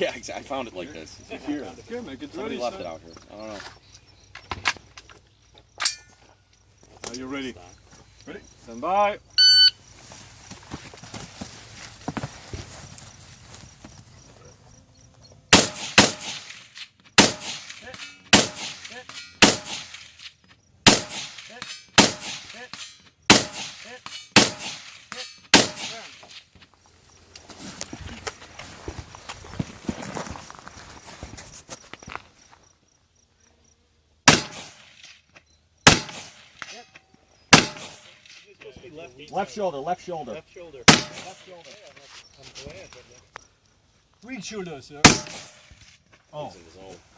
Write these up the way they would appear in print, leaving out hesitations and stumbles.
Yeah, I found it like this. It's here. Okay, make it Somebody ready. left it out here. I don't know. Are you ready? Ready? Stand by. Left shoulder, left shoulder. Left shoulder. Left shoulder. I'm glad. Weak shoulder, sir. Oh.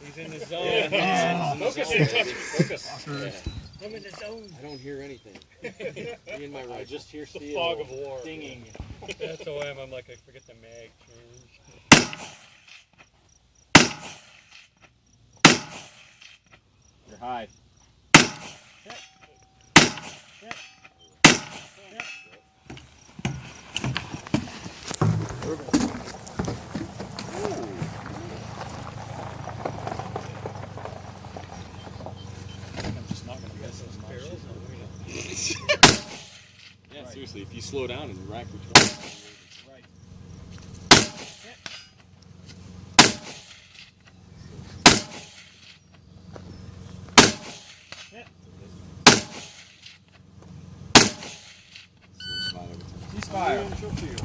He's in the zone. Focus. Focus. I'm in the zone. I don't hear anything. Me and my right. I just hear The fog of war. Dinging. That's how I am. I'm like, I forget the mag change. You're high. Yeah, seriously, if you slow down and rack your 20. Right. Ceasefire.